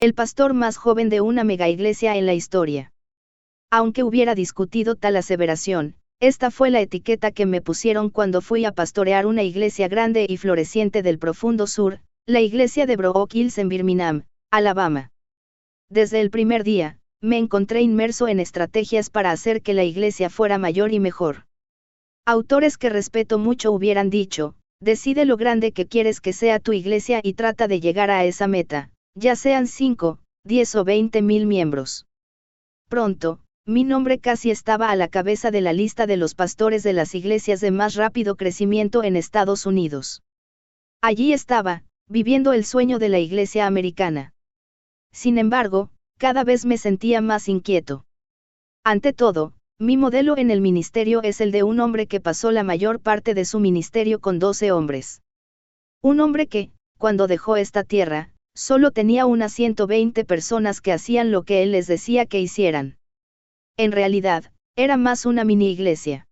el pastor más joven de una megaiglesia en la historia. Aunque hubiera discutido tal aseveración, esta fue la etiqueta que me pusieron cuando fui a pastorear una iglesia grande y floreciente del profundo sur, la iglesia de Brook Hills en Birmingham, Alabama. Desde el primer día, me encontré inmerso en estrategias para hacer que la iglesia fuera mayor y mejor. Autores que respeto mucho hubieran dicho: decide lo grande que quieres que sea tu iglesia y trata de llegar a esa meta, ya sean 5, 10 o 20,000 miembros. Pronto, mi nombre casi estaba a la cabeza de la lista de los pastores de las iglesias de más rápido crecimiento en Estados Unidos. Allí estaba, viviendo el sueño de la iglesia americana. Sin embargo, cada vez me sentía más inquieto. Ante todo, mi modelo en el ministerio es el de un hombre que pasó la mayor parte de su ministerio con 12 hombres. Un hombre que, cuando dejó esta tierra, solo tenía unas 120 personas que hacían lo que él les decía que hicieran. En realidad, era más una mini iglesia.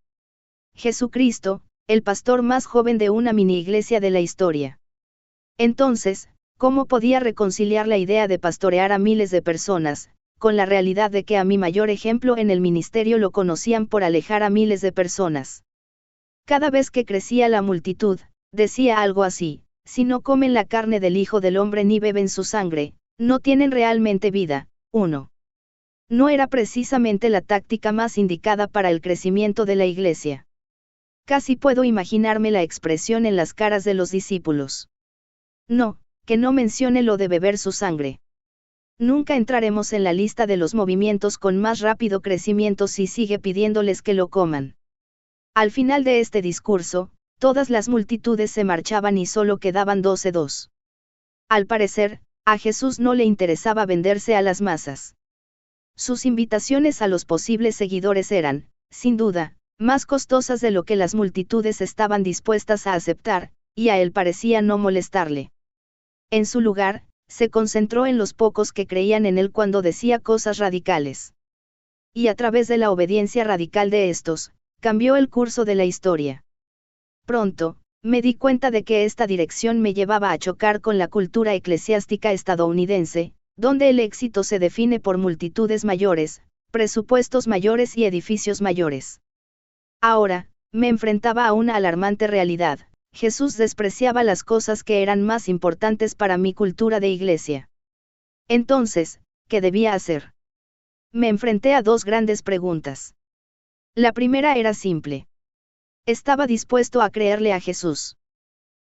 Jesucristo, el pastor más joven de una mini iglesia de la historia. Entonces, ¿cómo podía reconciliar la idea de pastorear a miles de personas, con la realidad de que a mi mayor ejemplo en el ministerio lo conocían por alejar a miles de personas? Cada vez que crecía la multitud, decía algo así: si no comen la carne del Hijo del Hombre ni beben su sangre, no tienen realmente vida. 1. No era precisamente la táctica más indicada para el crecimiento de la iglesia. Casi puedo imaginarme la expresión en las caras de los discípulos. No, que no mencione lo de beber su sangre. Nunca entraremos en la lista de los movimientos con más rápido crecimiento si sigue pidiéndoles que lo coman. Al final de este discurso, todas las multitudes se marchaban y solo quedaban 12. Al parecer, a Jesús no le interesaba venderse a las masas. Sus invitaciones a los posibles seguidores eran, sin duda, más costosas de lo que las multitudes estaban dispuestas a aceptar, y a él parecía no molestarle. En su lugar, se concentró en los pocos que creían en él cuando decía cosas radicales. Y a través de la obediencia radical de estos, cambió el curso de la historia. Pronto, me di cuenta de que esta dirección me llevaba a chocar con la cultura eclesiástica estadounidense, donde el éxito se define por multitudes mayores, presupuestos mayores y edificios mayores. Ahora, me enfrentaba a una alarmante realidad: Jesús despreciaba las cosas que eran más importantes para mi cultura de iglesia. Entonces, ¿qué debía hacer? Me enfrenté a dos grandes preguntas. La primera era simple. ¿Estaba dispuesto a creerle a Jesús?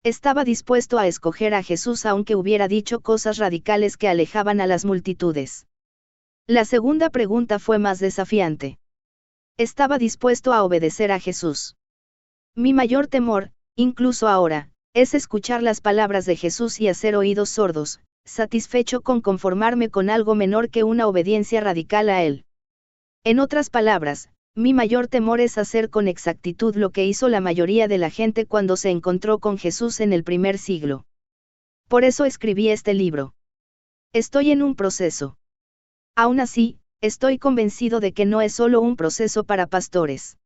Estaba dispuesto a escoger a Jesús aunque hubiera dicho cosas radicales que alejaban a las multitudes. La segunda pregunta fue más desafiante. Estaba dispuesto a obedecer a Jesús. Mi mayor temor, incluso ahora, es escuchar las palabras de Jesús y hacer oídos sordos, satisfecho con conformarme con algo menor que una obediencia radical a Él. En otras palabras, mi mayor temor es hacer con exactitud lo que hizo la mayoría de la gente cuando se encontró con Jesús en el primer siglo. Por eso escribí este libro. Estoy en un proceso. Aún así, estoy convencido de que no es solo un proceso para pastores.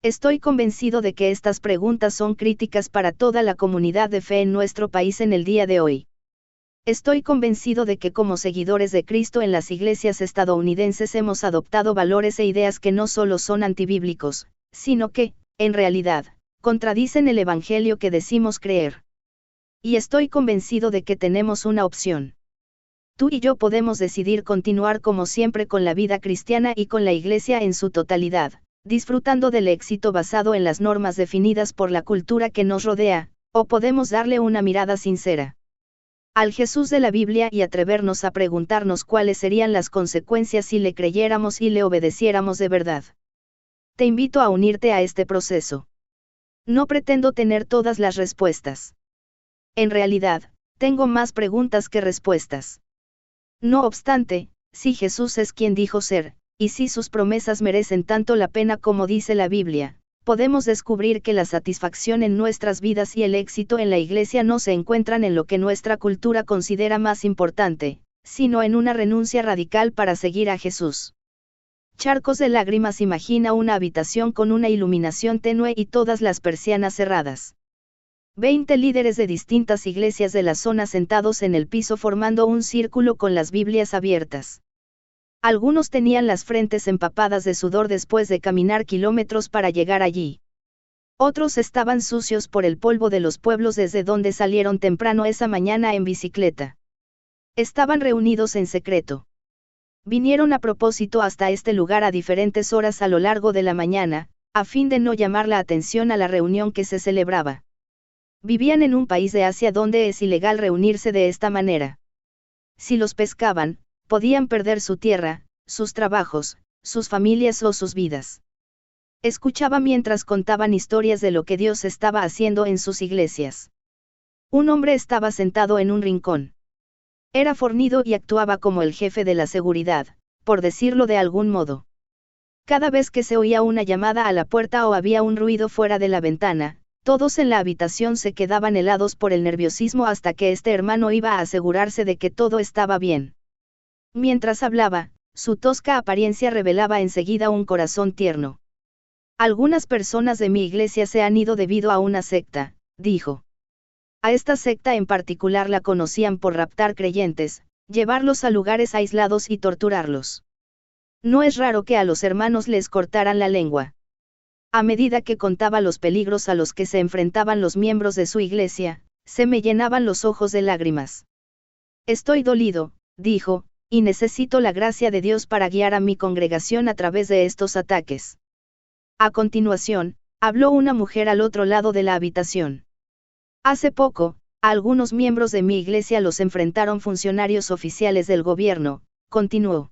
Estoy convencido de que estas preguntas son críticas para toda la comunidad de fe en nuestro país en el día de hoy. Estoy convencido de que como seguidores de Cristo en las iglesias estadounidenses hemos adoptado valores e ideas que no solo son antibíblicos, sino que, en realidad, contradicen el evangelio que decimos creer. Y estoy convencido de que tenemos una opción. Tú y yo podemos decidir continuar como siempre con la vida cristiana y con la iglesia en su totalidad, disfrutando del éxito basado en las normas definidas por la cultura que nos rodea, o podemos darle una mirada sincera al Jesús de la Biblia y atrevernos a preguntarnos cuáles serían las consecuencias si le creyéramos y le obedeciéramos de verdad. Te invito a unirte a este proceso. No pretendo tener todas las respuestas. En realidad, tengo más preguntas que respuestas. No obstante, si Jesús es quien dijo ser, y si sus promesas merecen tanto la pena como dice la Biblia, podemos descubrir que la satisfacción en nuestras vidas y el éxito en la iglesia no se encuentran en lo que nuestra cultura considera más importante, sino en una renuncia radical para seguir a Jesús. Charcos de lágrimas. Imagina una habitación con una iluminación tenue y todas las persianas cerradas. 20 líderes de distintas iglesias de la zona sentados en el piso formando un círculo con las Biblias abiertas. Algunos tenían las frentes empapadas de sudor después de caminar kilómetros para llegar allí. Otros estaban sucios por el polvo de los pueblos desde donde salieron temprano esa mañana en bicicleta. Estaban reunidos en secreto. Vinieron a propósito hasta este lugar a diferentes horas a lo largo de la mañana, a fin de no llamar la atención a la reunión que se celebraba. Vivían en un país de Asia donde es ilegal reunirse de esta manera. Si los pescaban, podían perder su tierra, sus trabajos, sus familias o sus vidas. Escuchaba mientras contaban historias de lo que Dios estaba haciendo en sus iglesias. Un hombre estaba sentado en un rincón. Era fornido y actuaba como el jefe de la seguridad, por decirlo de algún modo. Cada vez que se oía una llamada a la puerta o había un ruido fuera de la ventana, todos en la habitación se quedaban helados por el nerviosismo hasta que este hermano iba a asegurarse de que todo estaba bien. Mientras hablaba, su tosca apariencia revelaba enseguida un corazón tierno. Algunas personas de mi iglesia se han ido debido a una secta, dijo. A esta secta en particular la conocían por raptar creyentes, llevarlos a lugares aislados y torturarlos. No es raro que a los hermanos les cortaran la lengua. A medida que contaba los peligros a los que se enfrentaban los miembros de su iglesia, se me llenaban los ojos de lágrimas. Estoy dolido, dijo, y necesito la gracia de Dios para guiar a mi congregación a través de estos ataques. A continuación, habló una mujer al otro lado de la habitación. Hace poco, a algunos miembros de mi iglesia los enfrentaron funcionarios oficiales del gobierno, continuó.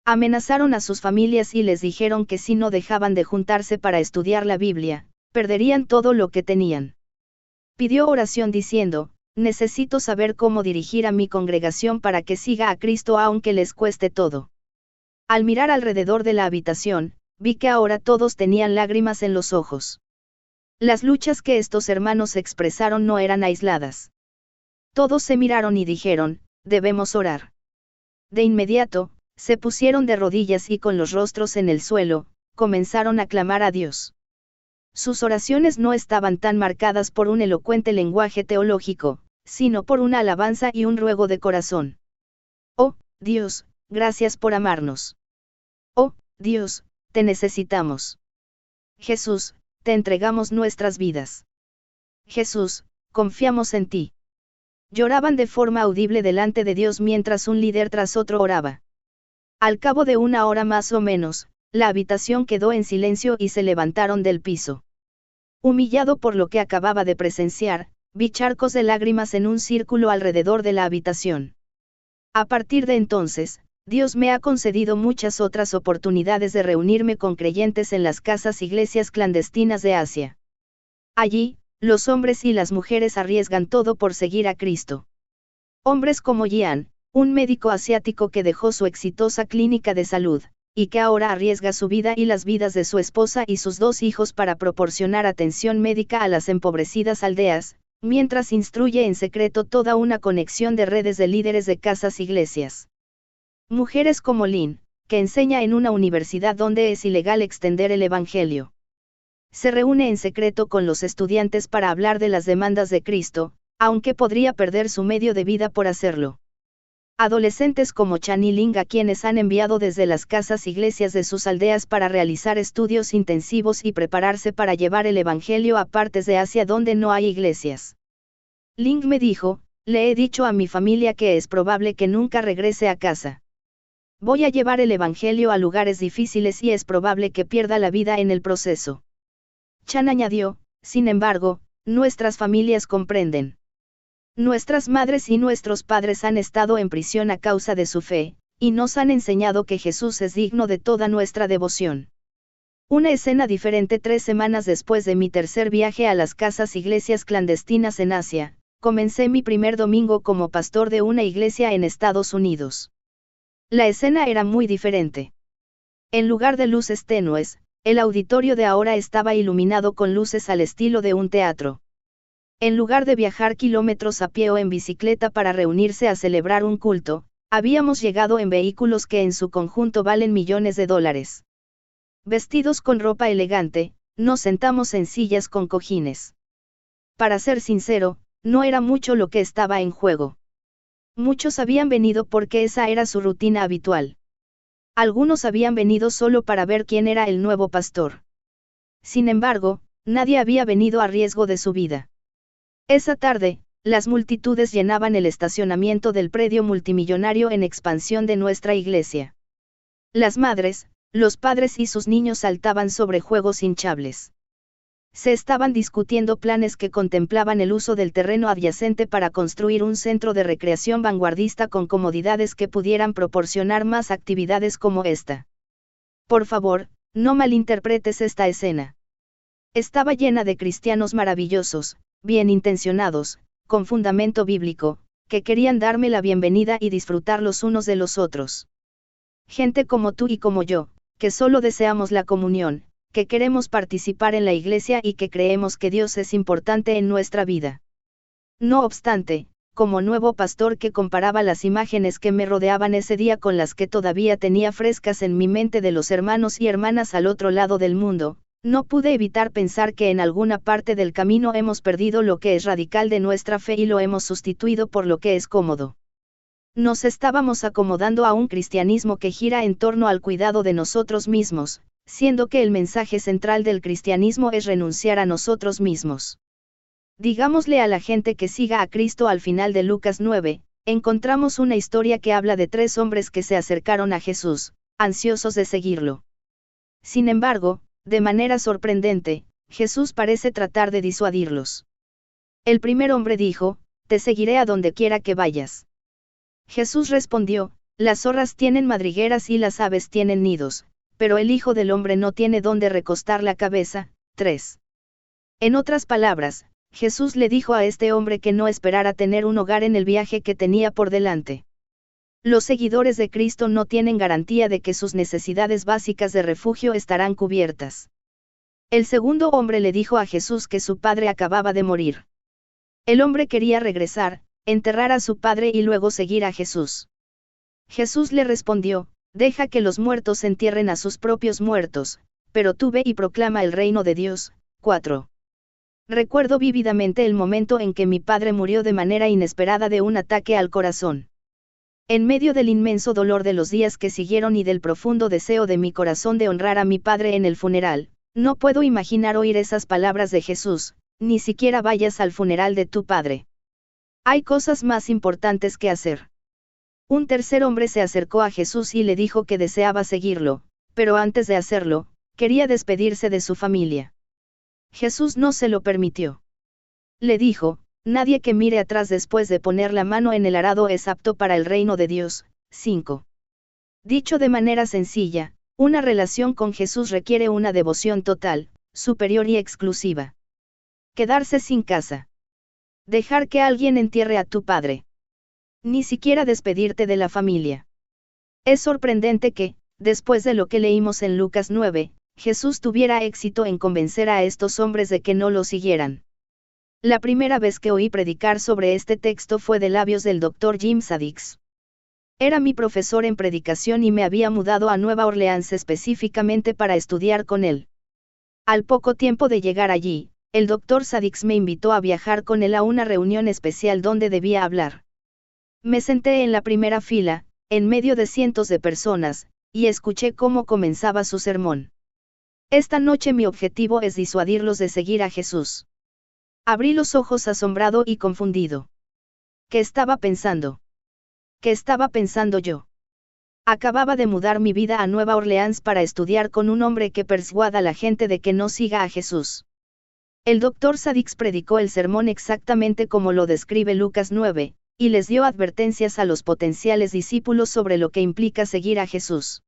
Amenazaron a sus familias y les dijeron que si no dejaban de juntarse para estudiar la Biblia, perderían todo lo que tenían. Pidió oración diciendo, necesito saber cómo dirigir a mi congregación para que siga a Cristo aunque les cueste todo. Al mirar alrededor de la habitación, vi que ahora todos tenían lágrimas en los ojos. Las luchas que estos hermanos expresaron no eran aisladas. Todos se miraron y dijeron, debemos orar. De inmediato, se pusieron de rodillas y con los rostros en el suelo, comenzaron a clamar a Dios. Sus oraciones no estaban tan marcadas por un elocuente lenguaje teológico, sino por una alabanza y un ruego de corazón. Oh, Dios, gracias por amarnos. Oh, Dios, te necesitamos. Jesús, te entregamos nuestras vidas. Jesús, confiamos en ti. Lloraban de forma audible delante de Dios mientras un líder tras otro oraba. Al cabo de una hora más o menos, la habitación quedó en silencio y se levantaron del piso. Humillado por lo que acababa de presenciar, vi charcos de lágrimas en un círculo alrededor de la habitación. A partir de entonces, Dios me ha concedido muchas otras oportunidades de reunirme con creyentes en las casas iglesias clandestinas de Asia. Allí, los hombres y las mujeres arriesgan todo por seguir a Cristo. Hombres como Jian, un médico asiático que dejó su exitosa clínica de salud, y que ahora arriesga su vida y las vidas de su esposa y sus 2 hijos para proporcionar atención médica a las empobrecidas aldeas, mientras instruye en secreto toda una conexión de redes de líderes de casas iglesias. Mujeres como Lin, que enseña en una universidad donde es ilegal extender el Evangelio. Se reúne en secreto con los estudiantes para hablar de las demandas de Cristo, aunque podría perder su medio de vida por hacerlo. Adolescentes como Chan y Ling a quienes han enviado desde las casas iglesias de sus aldeas para realizar estudios intensivos y prepararse para llevar el Evangelio a partes de Asia donde no hay iglesias. Ling me dijo, le he dicho a mi familia que es probable que nunca regrese a casa. Voy a llevar el Evangelio a lugares difíciles y es probable que pierda la vida en el proceso. Chan añadió, sin embargo, nuestras familias comprenden. Nuestras madres y nuestros padres han estado en prisión a causa de su fe, y nos han enseñado que Jesús es digno de toda nuestra devoción. Una escena diferente 3 semanas después de mi tercer viaje a las casas iglesias clandestinas en Asia, comencé mi primer domingo como pastor de una iglesia en Estados Unidos. La escena era muy diferente. En lugar de luces tenues, el auditorio de ahora estaba iluminado con luces al estilo de un teatro. En lugar de viajar kilómetros a pie o en bicicleta para reunirse a celebrar un culto, habíamos llegado en vehículos que en su conjunto valen millones de dólares. Vestidos con ropa elegante, nos sentamos en sillas con cojines. Para ser sincero, no era mucho lo que estaba en juego. Muchos habían venido porque esa era su rutina habitual. Algunos habían venido solo para ver quién era el nuevo pastor. Sin embargo, nadie había venido a riesgo de su vida. Esa tarde, las multitudes llenaban el estacionamiento del predio multimillonario en expansión de nuestra iglesia. Las madres, los padres y sus niños saltaban sobre juegos hinchables. Se estaban discutiendo planes que contemplaban el uso del terreno adyacente para construir un centro de recreación vanguardista con comodidades que pudieran proporcionar más actividades como esta. Por favor, no malinterpretes esta escena. Estaba llena de cristianos maravillosos, bien intencionados, con fundamento bíblico, que querían darme la bienvenida y disfrutar los unos de los otros. Gente como tú y como yo, que solo deseamos la comunión, que queremos participar en la iglesia y que creemos que Dios es importante en nuestra vida. No obstante, como nuevo pastor que comparaba las imágenes que me rodeaban ese día con las que todavía tenía frescas en mi mente de los hermanos y hermanas al otro lado del mundo, no pude evitar pensar que en alguna parte del camino hemos perdido lo que es radical de nuestra fe y lo hemos sustituido por lo que es cómodo. Nos estábamos acomodando a un cristianismo que gira en torno al cuidado de nosotros mismos, siendo que el mensaje central del cristianismo es renunciar a nosotros mismos. Digámosle a la gente que siga a Cristo. Al final de Lucas 9, encontramos una historia que habla de 3 hombres que se acercaron a Jesús, ansiosos de seguirlo. Sin embargo, de manera sorprendente, Jesús parece tratar de disuadirlos. El primer hombre dijo: «Te seguiré a donde quiera que vayas». Jesús respondió: «Las zorras tienen madrigueras y las aves tienen nidos, pero el Hijo del Hombre no tiene dónde recostar la cabeza». 3. En otras palabras, Jesús le dijo a este hombre que no esperara tener un hogar en el viaje que tenía por delante. Los seguidores de Cristo no tienen garantía de que sus necesidades básicas de refugio estarán cubiertas. El segundo hombre le dijo a Jesús que su padre acababa de morir. El hombre quería regresar, enterrar a su padre y luego seguir a Jesús. Jesús le respondió: «Deja que los muertos entierren a sus propios muertos, pero tú ve y proclama el reino de Dios». 4. Recuerdo vívidamente el momento en que mi padre murió de manera inesperada de un ataque al corazón. En medio del inmenso dolor de los días que siguieron y del profundo deseo de mi corazón de honrar a mi padre en el funeral, no puedo imaginar oír esas palabras de Jesús: «Ni siquiera vayas al funeral de tu padre. Hay cosas más importantes que hacer». Un tercer hombre se acercó a Jesús y le dijo que deseaba seguirlo, pero antes de hacerlo, quería despedirse de su familia. Jesús no se lo permitió. Le dijo: «Nadie que mire atrás después de poner la mano en el arado es apto para el reino de Dios». 5. Dicho de manera sencilla, una relación con Jesús requiere una devoción total, superior y exclusiva. Quedarse sin casa. Dejar que alguien entierre a tu padre. Ni siquiera despedirte de la familia. Es sorprendente que, después de lo que leímos en Lucas 9, Jesús tuviera éxito en convencer a estos hombres de que no lo siguieran. La primera vez que oí predicar sobre este texto fue de labios del Dr. Jim Sadix. Era mi profesor en predicación y me había mudado a Nueva Orleans específicamente para estudiar con él. Al poco tiempo de llegar allí, el Dr. Sadix me invitó a viajar con él a una reunión especial donde debía hablar. Me senté en la primera fila, en medio de cientos de personas, y escuché cómo comenzaba su sermón. Esta noche mi objetivo es disuadirlos de seguir a Jesús. Abrí los ojos asombrado y confundido. ¿Qué estaba pensando? ¿Qué estaba pensando yo? Acababa de mudar mi vida a Nueva Orleans para estudiar con un hombre que persuada a la gente de que no siga a Jesús. El Dr. Sadix predicó el sermón exactamente como lo describe Lucas 9, y les dio advertencias a los potenciales discípulos sobre lo que implica seguir a Jesús.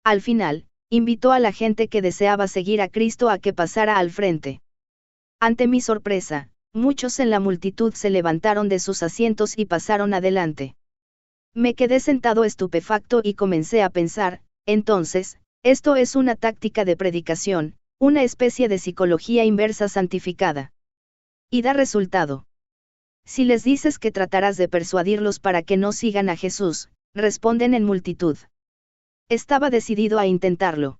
Al final, invitó a la gente que deseaba seguir a Cristo a que pasara al frente. Ante mi sorpresa, muchos en la multitud se levantaron de sus asientos y pasaron adelante. Me quedé sentado estupefacto y comencé a pensar: entonces, esto es una táctica de predicación, una especie de psicología inversa santificada. Y da resultado. Si les dices que tratarás de persuadirlos para que no sigan a Jesús, responden en multitud. Estaba decidido a intentarlo.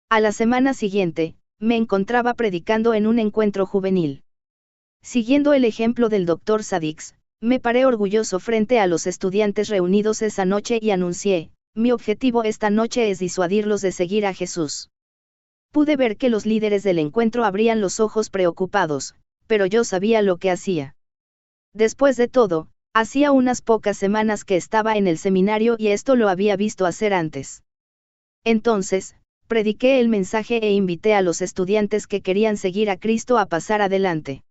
A la semana siguiente, me encontraba predicando en un encuentro juvenil. Siguiendo el ejemplo del Dr. Sadix, me paré orgulloso frente a los estudiantes reunidos esa noche y anuncié: mi objetivo esta noche es disuadirlos de seguir a Jesús. Pude ver que los líderes del encuentro abrían los ojos preocupados, pero yo sabía lo que hacía. Después de todo, hacía unas pocas semanas que estaba en el seminario y esto lo había visto hacer antes. Entonces, prediqué el mensaje e invité a los estudiantes que querían seguir a Cristo a pasar adelante.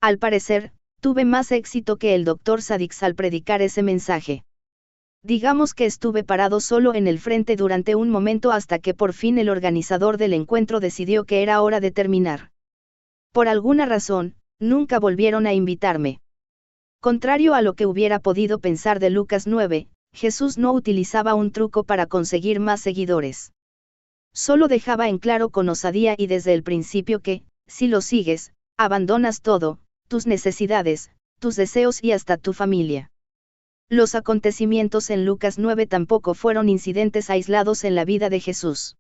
Al parecer, tuve más éxito que el Dr. Sadix al predicar ese mensaje. Digamos que estuve parado solo en el frente durante un momento hasta que por fin el organizador del encuentro decidió que era hora de terminar. Por alguna razón, nunca volvieron a invitarme. Contrario a lo que hubiera podido pensar de Lucas 9, Jesús no utilizaba un truco para conseguir más seguidores. Solo dejaba en claro con osadía y desde el principio que, si lo sigues, abandonas todo, tus necesidades, tus deseos y hasta tu familia. Los acontecimientos en Lucas 9 tampoco fueron incidentes aislados en la vida de Jesús.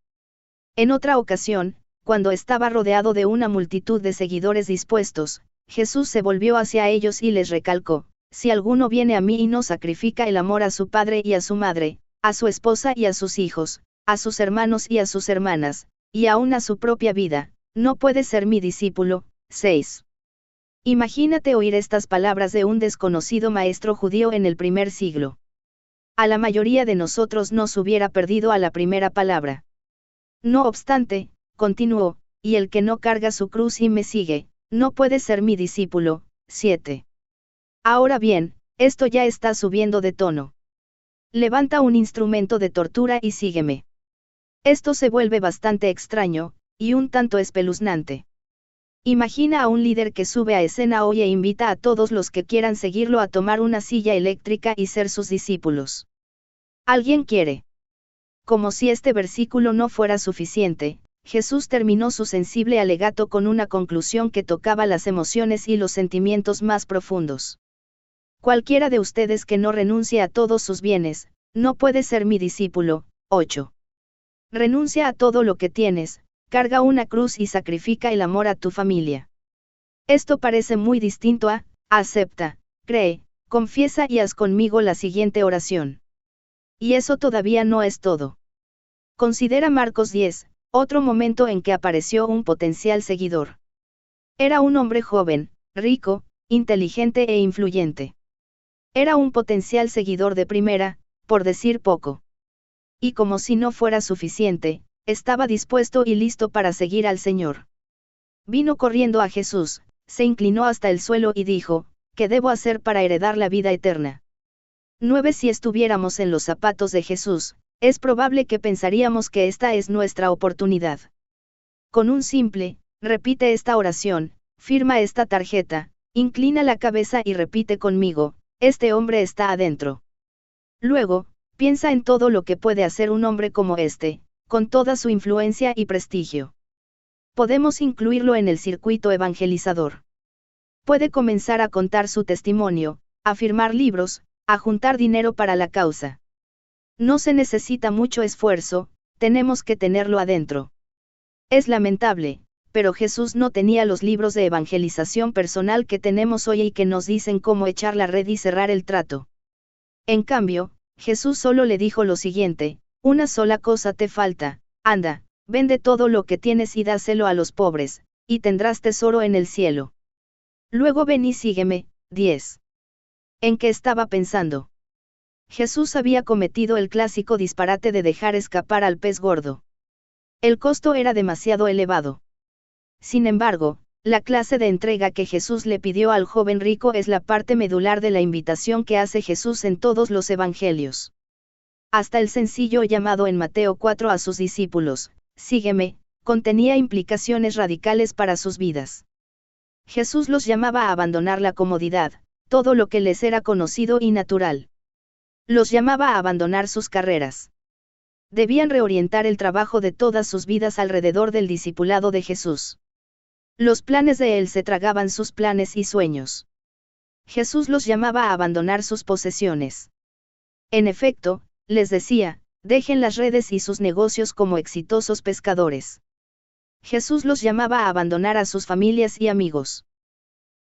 En otra ocasión, cuando estaba rodeado de una multitud de seguidores dispuestos, Jesús se volvió hacia ellos y les recalcó: si alguno viene a mí y no sacrifica el amor a su padre y a su madre, a su esposa y a sus hijos, a sus hermanos y a sus hermanas, y aún a su propia vida, no puede ser mi discípulo. 6. Imagínate oír estas palabras de un desconocido maestro judío en el primer siglo. A la mayoría de nosotros nos hubiera perdido a la primera palabra. No obstante, continuó, y el que no carga su cruz y me sigue, no puede ser mi discípulo. 7. Ahora bien, esto ya está subiendo de tono. Levanta un instrumento de tortura y sígueme. Esto se vuelve bastante extraño, y un tanto espeluznante. Imagina a un líder que sube a escena hoy e invita a todos los que quieran seguirlo a tomar una silla eléctrica y ser sus discípulos. ¿Alguien quiere? Como si este versículo no fuera suficiente, Jesús terminó su sensible alegato con una conclusión que tocaba las emociones y los sentimientos más profundos. Cualquiera de ustedes que no renuncie a todos sus bienes, no puede ser mi discípulo. 8. Renuncia a todo lo que tienes, carga una cruz y sacrifica el amor a tu familia. Esto parece muy distinto a: acepta, cree, confiesa y haz conmigo la siguiente oración. Y eso todavía no es todo. Considera Marcos 10, otro momento en que apareció un potencial seguidor. Era un hombre joven, rico, inteligente e influyente. Era un potencial seguidor de primera, por decir poco. Y como si no fuera suficiente, estaba dispuesto y listo para seguir al Señor. Vino corriendo a Jesús, se inclinó hasta el suelo y dijo: ¿qué debo hacer para heredar la vida eterna? 9. Si estuviéramos en los zapatos de Jesús, es probable que pensaríamos que esta es nuestra oportunidad. Con un simple: repite esta oración, firma esta tarjeta, inclina la cabeza y repite conmigo: este hombre está adentro. Luego, piensa en todo lo que puede hacer un hombre como este, con toda su influencia y prestigio. Podemos incluirlo en el circuito evangelizador. Puede comenzar a contar su testimonio, a firmar libros, a juntar dinero para la causa. No se necesita mucho esfuerzo, tenemos que tenerlo adentro. Es lamentable, pero Jesús no tenía los libros de evangelización personal que tenemos hoy y que nos dicen cómo echar la red y cerrar el trato. En cambio, Jesús solo le dijo lo siguiente: una sola cosa te falta, anda, vende todo lo que tienes y dáselo a los pobres, y tendrás tesoro en el cielo. Luego ven y sígueme. 10. ¿En qué estaba pensando? Jesús había cometido el clásico disparate de dejar escapar al pez gordo. El costo era demasiado elevado. Sin embargo, la clase de entrega que Jesús le pidió al joven rico es la parte medular de la invitación que hace Jesús en todos los evangelios. Hasta el sencillo llamado en Mateo 4 a sus discípulos: sígueme, contenía implicaciones radicales para sus vidas. Jesús los llamaba a abandonar la comodidad, todo lo que les era conocido y natural. Los llamaba a abandonar sus carreras. Debían reorientar el trabajo de todas sus vidas alrededor del discipulado de Jesús. Los planes de él se tragaban sus planes y sueños. Jesús los llamaba a abandonar sus posesiones. En efecto, les decía: dejen las redes y sus negocios como exitosos pescadores. Jesús los llamaba a abandonar a sus familias y amigos.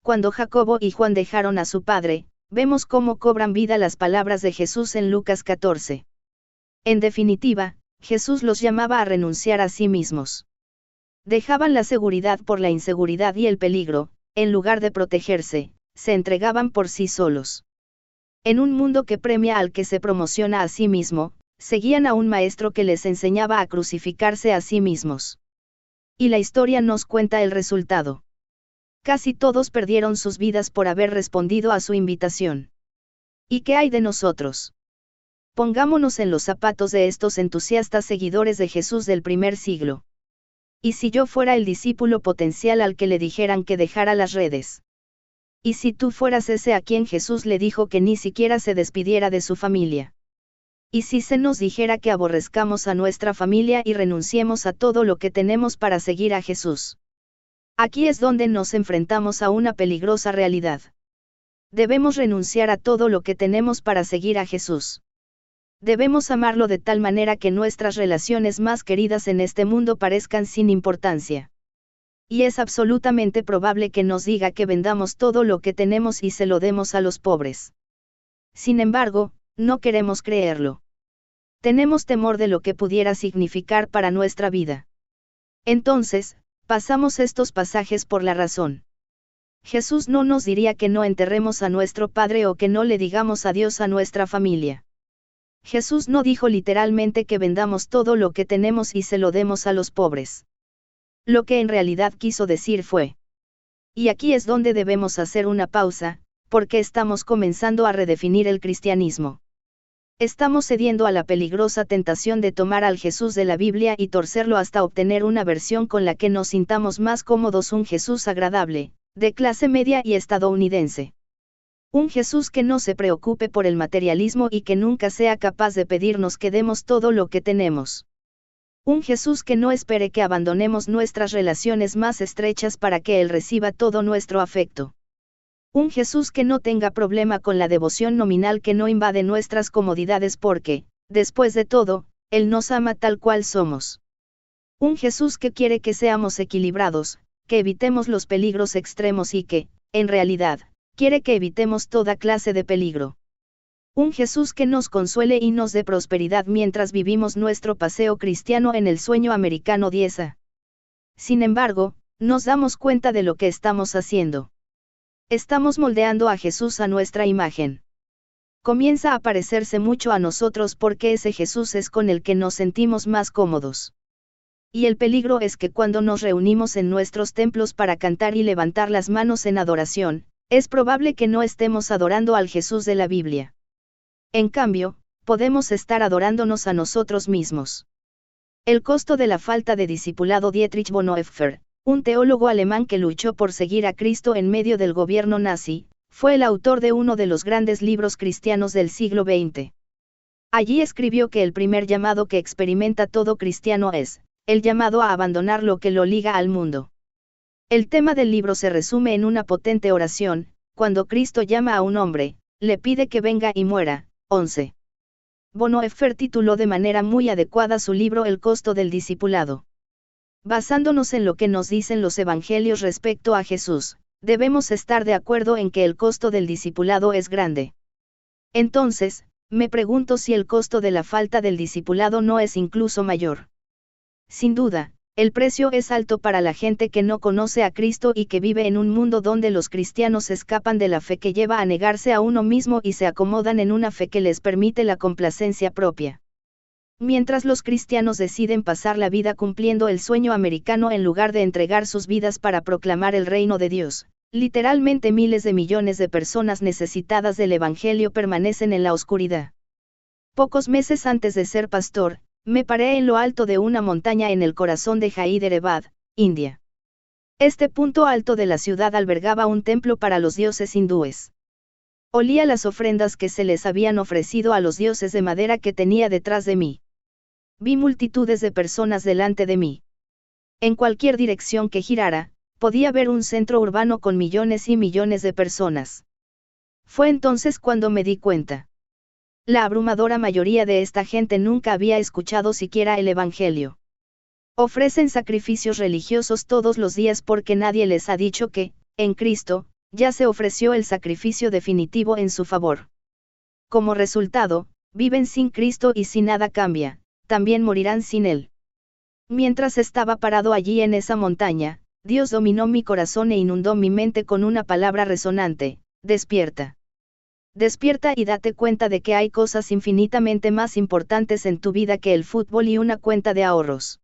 cuando Jacobo y Juan dejaron a su padre, vemos cómo cobran vida las palabras de Jesús en Lucas 14. En definitiva, Jesús los llamaba a renunciar a sí mismos. Dejaban la seguridad por la inseguridad y el peligro, en lugar de protegerse, se entregaban por sí solos. En un mundo que premia al que se promociona a sí mismo, seguían a un maestro que les enseñaba a crucificarse a sí mismos. Y la historia nos cuenta el resultado. Casi todos perdieron sus vidas por haber respondido a su invitación. ¿Y qué hay de nosotros? Pongámonos en los zapatos de estos entusiastas seguidores de Jesús del primer siglo. ¿Y si yo fuera el discípulo potencial al que le dijeran que dejara las redes? ¿Y si tú fueras ese a quien Jesús le dijo que ni siquiera se despidiera de su familia? ¿Y si se nos dijera que aborrezcamos a nuestra familia y renunciemos a todo lo que tenemos para seguir a Jesús? Aquí es donde nos enfrentamos a una peligrosa realidad. Debemos renunciar a todo lo que tenemos para seguir a Jesús. Debemos amarlo de tal manera que nuestras relaciones más queridas en este mundo parezcan sin importancia. Y es absolutamente probable que nos diga que vendamos todo lo que tenemos y se lo demos a los pobres. Sin embargo, no queremos creerlo. Tenemos temor de lo que pudiera significar para nuestra vida. Entonces, pasamos estos pasajes por la razón. Jesús no nos diría que no enterremos a nuestro Padre o que no le digamos adiós a nuestra familia. Jesús no dijo literalmente que vendamos todo lo que tenemos y se lo demos a los pobres. Lo que en realidad quiso decir fue. Y aquí es donde debemos hacer una pausa, porque estamos comenzando a redefinir el cristianismo. Estamos cediendo a la peligrosa tentación de tomar al Jesús de la Biblia y torcerlo hasta obtener una versión con la que nos sintamos más cómodos, un Jesús agradable, de clase media y estadounidense. Un Jesús que no se preocupe por el materialismo y que nunca sea capaz de pedirnos que demos todo lo que tenemos. Un Jesús que no espere que abandonemos nuestras relaciones más estrechas para que Él reciba todo nuestro afecto. Un Jesús que no tenga problema con la devoción nominal que no invade nuestras comodidades porque, después de todo, Él nos ama tal cual somos. Un Jesús que quiere que seamos equilibrados, que evitemos los peligros extremos y que, en realidad, quiere que evitemos toda clase de peligro. Un Jesús que nos consuele y nos dé prosperidad mientras vivimos nuestro paseo cristiano en el sueño americano 10A. Sin embargo, nos damos cuenta de lo que estamos haciendo. Estamos moldeando a Jesús a nuestra imagen. Comienza a parecerse mucho a nosotros porque ese Jesús es con el que nos sentimos más cómodos. Y el peligro es que cuando nos reunimos en nuestros templos para cantar y levantar las manos en adoración, es probable que no estemos adorando al Jesús de la Biblia. En cambio, podemos estar adorándonos a nosotros mismos. El costo de la falta de discipulado. Dietrich Bonhoeffer, un teólogo alemán que luchó por seguir a Cristo en medio del gobierno nazi, fue el autor de uno de los grandes libros cristianos del siglo XX. Allí escribió que el primer llamado que experimenta todo cristiano es, el llamado a abandonar lo que lo liga al mundo. El tema del libro se resume en una potente oración: cuando Cristo llama a un hombre, le pide que venga y muera. 11. Bonhoeffer tituló de manera muy adecuada su libro El costo del discipulado. Basándonos en lo que nos dicen los evangelios respecto a Jesús, debemos estar de acuerdo en que el costo del discipulado es grande. Entonces, me pregunto si el costo de la falta del discipulado no es incluso mayor. Sin duda, el precio es alto para la gente que no conoce a Cristo y que vive en un mundo donde los cristianos escapan de la fe que lleva a negarse a uno mismo y se acomodan en una fe que les permite la complacencia propia. Mientras los cristianos deciden pasar la vida cumpliendo el sueño americano en lugar de entregar sus vidas para proclamar el reino de Dios, literalmente miles de millones de personas necesitadas del Evangelio permanecen en la oscuridad. Pocos meses antes de ser pastor, me paré en lo alto de una montaña en el corazón de Hyderabad, India. Este punto alto de la ciudad albergaba un templo para los dioses hindúes. Olía las ofrendas que se les habían ofrecido a los dioses de madera que tenía detrás de mí. Vi multitudes de personas delante de mí. En cualquier dirección que girara, podía ver un centro urbano con millones y millones de personas. Fue entonces cuando me di cuenta. La abrumadora mayoría de esta gente nunca había escuchado siquiera el Evangelio. Ofrecen sacrificios religiosos todos los días porque nadie les ha dicho que, en Cristo, ya se ofreció el sacrificio definitivo en su favor. Como resultado, viven sin Cristo y si nada cambia, también morirán sin Él. Mientras estaba parado allí en esa montaña, Dios dominó mi corazón e inundó mi mente con una palabra resonante: despierta. Despierta y date cuenta de que hay cosas infinitamente más importantes en tu vida que el fútbol y una cuenta de ahorros.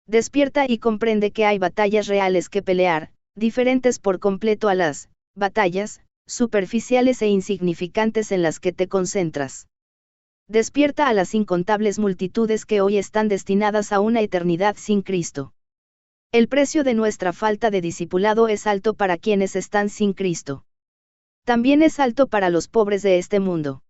Despierta y comprende que hay batallas reales que pelear, diferentes por completo a las batallas superficiales e insignificantes en las que te concentras. Despierta a las incontables multitudes que hoy están destinadas a una eternidad sin Cristo. El precio de nuestra falta de discipulado es alto para quienes están sin Cristo. También es alto para los pobres de este mundo.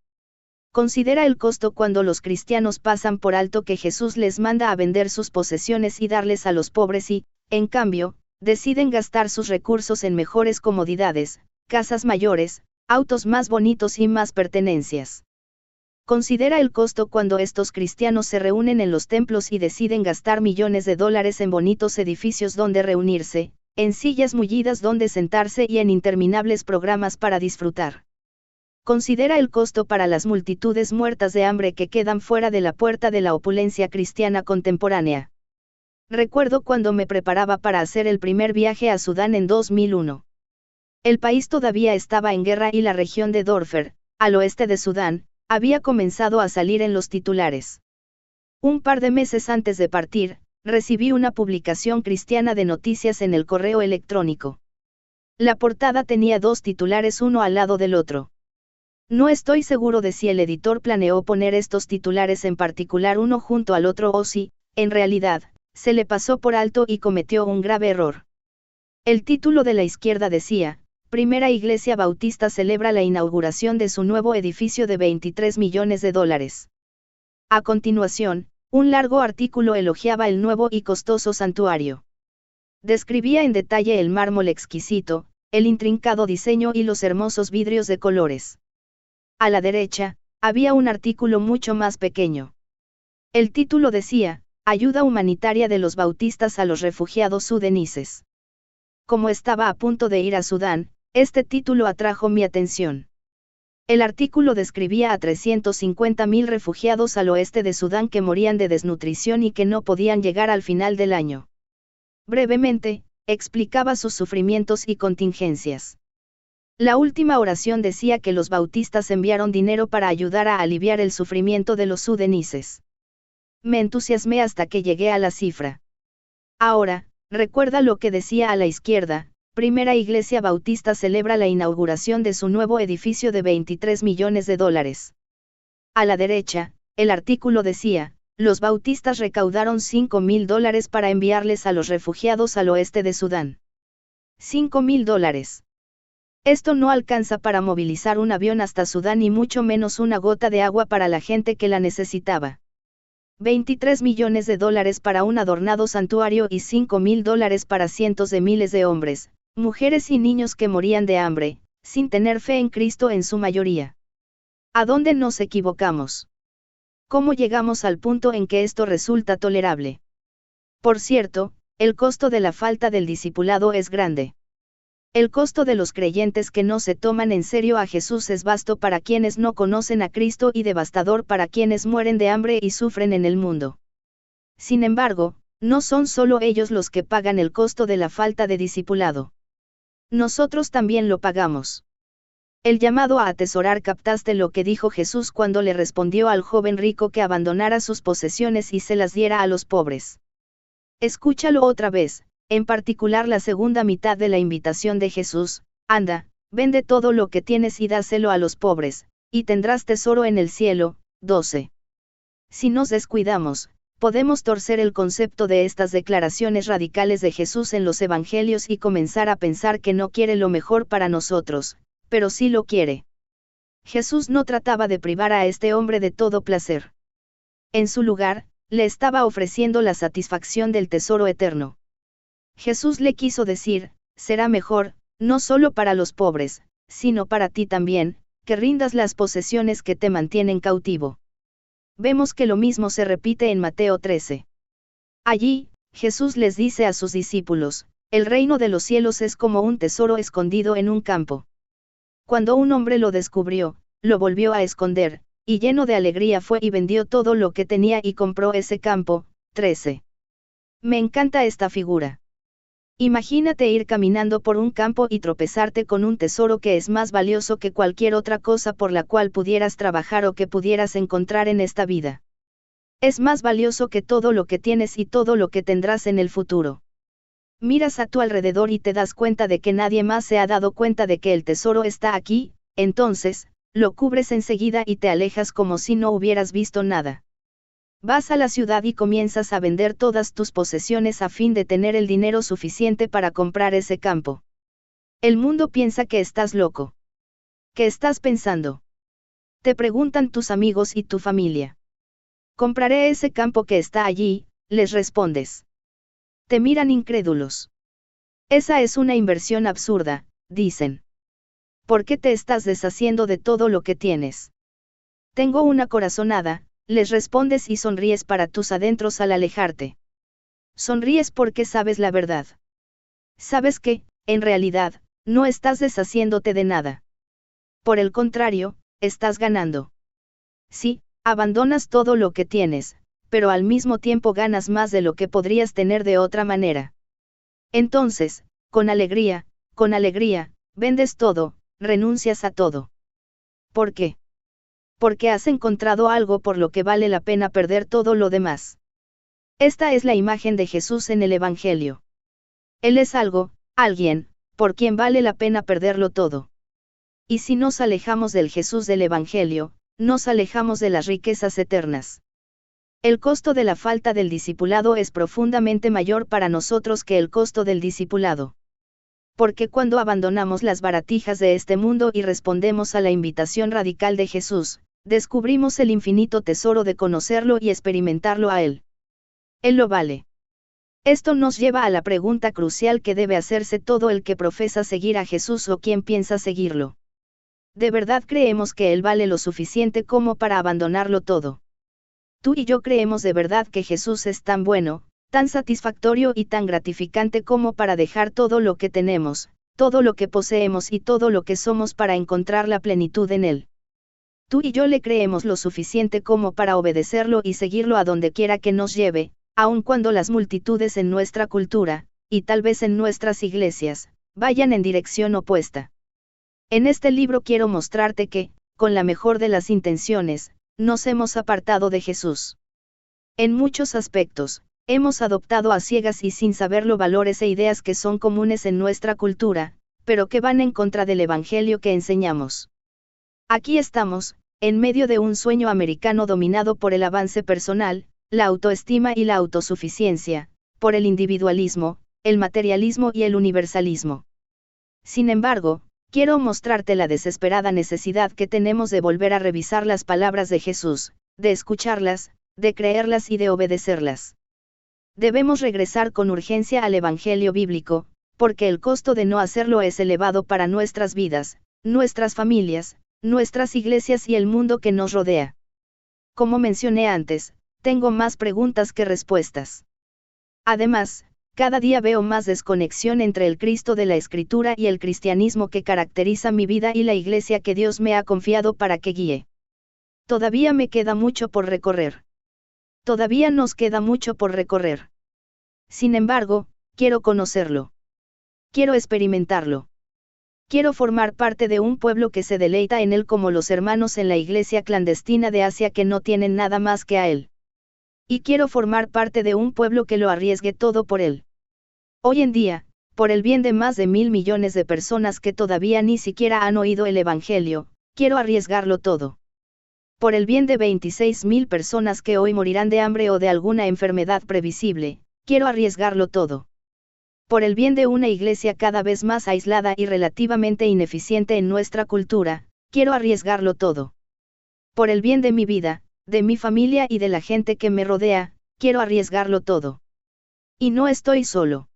Considera el costo cuando los cristianos pasan por alto que Jesús les manda a vender sus posesiones y darles a los pobres y, en cambio, deciden gastar sus recursos en mejores comodidades, casas mayores, autos más bonitos y más pertenencias. Considera el costo cuando estos cristianos se reúnen en los templos y deciden gastar millones de dólares en bonitos edificios donde reunirse, en sillas mullidas donde sentarse y en interminables programas para disfrutar. Considera el costo para las multitudes muertas de hambre que quedan fuera de la puerta de la opulencia cristiana contemporánea. Recuerdo cuando me preparaba para hacer el primer viaje a Sudán en 2001. El país todavía estaba en guerra y la región de Darfur, al oeste de Sudán, había comenzado a salir en los titulares. Un par de meses antes de partir, recibí una publicación cristiana de noticias en el correo electrónico. La portada tenía dos titulares uno al lado del otro. No estoy seguro de si el editor planeó poner estos titulares en particular uno junto al otro o si, en realidad, se le pasó por alto y cometió un grave error. El título de la izquierda decía: Primera Iglesia Bautista celebra la inauguración de su nuevo edificio de 23 millones de dólares. A continuación, un largo artículo elogiaba el nuevo y costoso santuario. Describía en detalle el mármol exquisito, el intrincado diseño y los hermosos vidrios de colores. A la derecha, había un artículo mucho más pequeño. El título decía: Ayuda humanitaria de los bautistas a los refugiados sudaneses. Como estaba a punto de ir a Sudán, este título atrajo mi atención. El artículo describía a 350.000 refugiados al oeste de Sudán que morían de desnutrición y que no podían llegar al final del año. Brevemente, explicaba sus sufrimientos y contingencias. La última oración decía que los bautistas enviaron dinero para ayudar a aliviar el sufrimiento de los sudaneses. Me entusiasmé hasta que llegué a la cifra. Ahora, recuerda lo que decía a la izquierda: Primera Iglesia Bautista celebra la inauguración de su nuevo edificio de 23 millones de dólares. A la derecha, el artículo decía: Los bautistas recaudaron $5.000 para enviarles a los refugiados al oeste de Sudán. $5.000. Esto no alcanza para movilizar un avión hasta Sudán y mucho menos una gota de agua para la gente que la necesitaba. 23 millones de dólares para un adornado santuario y $5.000 para cientos de miles de hombres, mujeres y niños que morían de hambre, sin tener fe en Cristo en su mayoría. ¿A dónde nos equivocamos? ¿Cómo llegamos al punto en que esto resulta tolerable? Por cierto, el costo de la falta del discipulado es grande. El costo de los creyentes que no se toman en serio a Jesús es vasto para quienes no conocen a Cristo y devastador para quienes mueren de hambre y sufren en el mundo. Sin embargo, no son solo ellos los que pagan el costo de la falta de discipulado. Nosotros también lo pagamos. El llamado a atesorar. ¿Captaste lo que dijo Jesús cuando le respondió al joven rico que abandonara sus posesiones y se las diera a los pobres? Escúchalo otra vez, en particular la segunda mitad de la invitación de Jesús: Anda, vende todo lo que tienes y dáselo a los pobres, y tendrás tesoro en el cielo. 12. Si nos descuidamos, podemos torcer el concepto de estas declaraciones radicales de Jesús en los evangelios y comenzar a pensar que no quiere lo mejor para nosotros, pero sí lo quiere. Jesús no trataba de privar a este hombre de todo placer. En su lugar, le estaba ofreciendo la satisfacción del tesoro eterno. Jesús le quiso decir: será mejor, no solo para los pobres, sino para ti también, que rindas las posesiones que te mantienen cautivo. Vemos que lo mismo se repite en Mateo 13. Allí, Jesús les dice a sus discípulos: El reino de los cielos es como un tesoro escondido en un campo. Cuando un hombre lo descubrió, lo volvió a esconder, y lleno de alegría fue y vendió todo lo que tenía y compró ese campo. 13. Me encanta esta figura. Imagínate ir caminando por un campo y tropezarte con un tesoro que es más valioso que cualquier otra cosa por la cual pudieras trabajar o que pudieras encontrar en esta vida. Es más valioso que todo lo que tienes y todo lo que tendrás en el futuro. Miras a tu alrededor y te das cuenta de que nadie más se ha dado cuenta de que el tesoro está aquí, entonces, lo cubres enseguida y te alejas como si no hubieras visto nada. Vas a la ciudad y comienzas a vender todas tus posesiones a fin de tener el dinero suficiente para comprar ese campo. El mundo piensa que estás loco. ¿Qué estás pensando? Te preguntan tus amigos y tu familia. Compraré ese campo que está allí, les respondes. Te miran incrédulos. Esa es una inversión absurda, dicen. ¿Por qué te estás deshaciendo de todo lo que tienes? Tengo una corazonada, les respondes y sonríes para tus adentros al alejarte. Sonríes porque sabes la verdad. Sabes que, en realidad, no estás deshaciéndote de nada. Por el contrario, estás ganando. Sí, abandonas todo lo que tienes, pero al mismo tiempo ganas más de lo que podrías tener de otra manera. Entonces, con alegría, vendes todo, renuncias a todo. ¿Por qué? Porque has encontrado algo por lo que vale la pena perder todo lo demás. Esta es la imagen de Jesús en el Evangelio. Él es alguien, por quien vale la pena perderlo todo. Y si nos alejamos del Jesús del Evangelio, nos alejamos de las riquezas eternas. El costo de la falta del discipulado es profundamente mayor para nosotros que el costo del discipulado. Porque cuando abandonamos las baratijas de este mundo y respondemos a la invitación radical de Jesús, descubrimos el infinito tesoro de conocerlo y experimentarlo a Él. Él lo vale. Esto nos lleva a la pregunta crucial que debe hacerse todo el que profesa seguir a Jesús o quien piensa seguirlo. ¿De verdad creemos que Él vale lo suficiente como para abandonarlo todo? Tú y yo creemos de verdad que Jesús es tan bueno, tan satisfactorio y tan gratificante como para dejar todo lo que tenemos, todo lo que poseemos y todo lo que somos para encontrar la plenitud en Él. Tú y yo le creemos lo suficiente como para obedecerlo y seguirlo a donde quiera que nos lleve, aun cuando las multitudes en nuestra cultura, y tal vez en nuestras iglesias, vayan en dirección opuesta. En este libro quiero mostrarte que, con la mejor de las intenciones, nos hemos apartado de Jesús. En muchos aspectos, hemos adoptado a ciegas y sin saberlo valores e ideas que son comunes en nuestra cultura, pero que van en contra del Evangelio que enseñamos. Aquí estamos, en medio de un sueño americano dominado por el avance personal, la autoestima y la autosuficiencia, por el individualismo, el materialismo y el universalismo. Sin embargo, quiero mostrarte la desesperada necesidad que tenemos de volver a revisar las palabras de Jesús, de escucharlas, de creerlas y de obedecerlas. Debemos regresar con urgencia al Evangelio bíblico, porque el costo de no hacerlo es elevado para nuestras vidas, nuestras familias, nuestras iglesias y el mundo que nos rodea. Como mencioné antes, tengo más preguntas que respuestas. Además, cada día veo más desconexión entre el Cristo de la Escritura y el cristianismo que caracteriza mi vida y la iglesia que Dios me ha confiado para que guíe. Todavía me queda mucho por recorrer. Todavía nos queda mucho por recorrer. Sin embargo, quiero conocerlo. Quiero experimentarlo. Quiero formar parte de un pueblo que se deleita en Él como los hermanos en la iglesia clandestina de Asia que no tienen nada más que a Él. Y quiero formar parte de un pueblo que lo arriesgue todo por Él. Hoy en día, por el bien de más de 1.000 millones de personas que todavía ni siquiera han oído el Evangelio, quiero arriesgarlo todo. Por el bien de 26.000 personas que hoy morirán de hambre o de alguna enfermedad previsible, quiero arriesgarlo todo. Por el bien de una iglesia cada vez más aislada y relativamente ineficiente en nuestra cultura, quiero arriesgarlo todo. Por el bien de mi vida, de mi familia y de la gente que me rodea, quiero arriesgarlo todo. Y no estoy solo.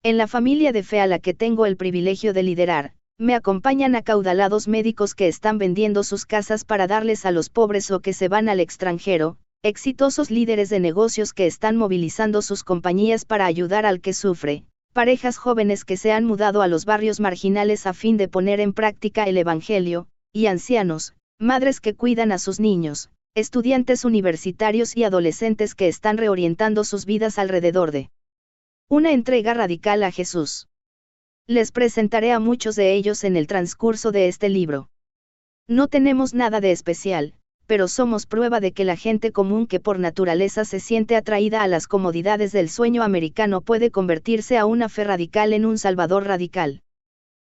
En la familia de fe a la que tengo el privilegio de liderar, me acompañan acaudalados médicos que están vendiendo sus casas para darles a los pobres o que se van al extranjero, exitosos líderes de negocios que están movilizando sus compañías para ayudar al que sufre, parejas jóvenes que se han mudado a los barrios marginales a fin de poner en práctica el Evangelio, y ancianos, madres que cuidan a sus niños, estudiantes universitarios y adolescentes que están reorientando sus vidas alrededor de una entrega radical a Jesús. Les presentaré a muchos de ellos en el transcurso de este libro. No tenemos nada de especial, pero somos prueba de que la gente común que por naturaleza se siente atraída a las comodidades del sueño americano puede convertirse a una fe radical en un Salvador radical.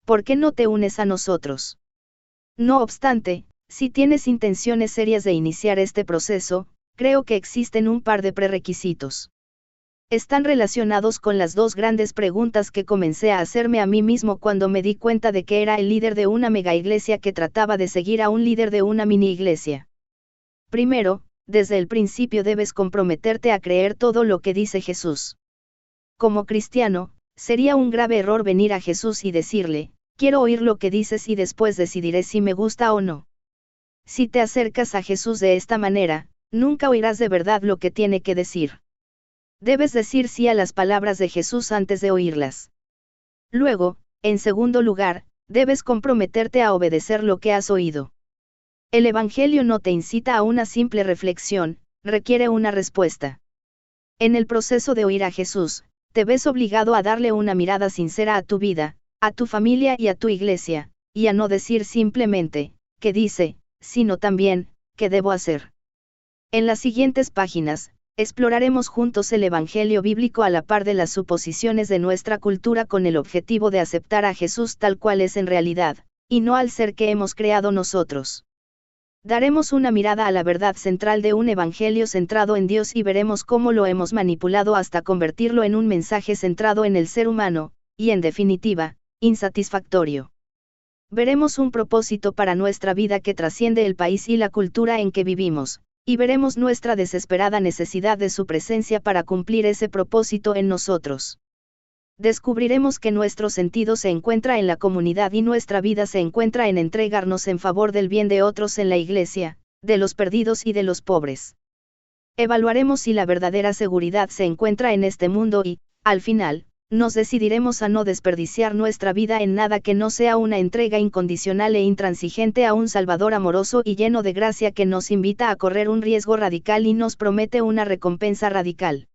¿Por qué no te unes a nosotros? No obstante, si tienes intenciones serias de iniciar este proceso, creo que existen un par de prerequisitos. Están relacionados con las dos grandes preguntas que comencé a hacerme a mí mismo cuando me di cuenta de que era el líder de una mega iglesia que trataba de seguir a un líder de una mini iglesia. Primero, desde el principio debes comprometerte a creer todo lo que dice Jesús. Como cristiano, sería un grave error venir a Jesús y decirle, quiero oír lo que dices y después decidiré si me gusta o no. Si te acercas a Jesús de esta manera, nunca oirás de verdad lo que tiene que decir. Debes decir sí a las palabras de Jesús antes de oírlas. Luego, en segundo lugar, debes comprometerte a obedecer lo que has oído. El Evangelio no te incita a una simple reflexión, requiere una respuesta. En el proceso de oír a Jesús, te ves obligado a darle una mirada sincera a tu vida, a tu familia y a tu iglesia, y a no decir simplemente, ¿qué dice?, sino también, ¿qué debo hacer? En las siguientes páginas, exploraremos juntos el Evangelio bíblico a la par de las suposiciones de nuestra cultura con el objetivo de aceptar a Jesús tal cual es en realidad, y no al ser que hemos creado nosotros. Daremos una mirada a la verdad central de un Evangelio centrado en Dios y veremos cómo lo hemos manipulado hasta convertirlo en un mensaje centrado en el ser humano, y en definitiva, insatisfactorio. Veremos un propósito para nuestra vida que trasciende el país y la cultura en que vivimos, y veremos nuestra desesperada necesidad de su presencia para cumplir ese propósito en nosotros. Descubriremos que nuestro sentido se encuentra en la comunidad y nuestra vida se encuentra en entregarnos en favor del bien de otros en la iglesia, de los perdidos y de los pobres. Evaluaremos si la verdadera seguridad se encuentra en este mundo y, al final, nos decidiremos a no desperdiciar nuestra vida en nada que no sea una entrega incondicional e intransigente a un Salvador amoroso y lleno de gracia que nos invita a correr un riesgo radical y nos promete una recompensa radical.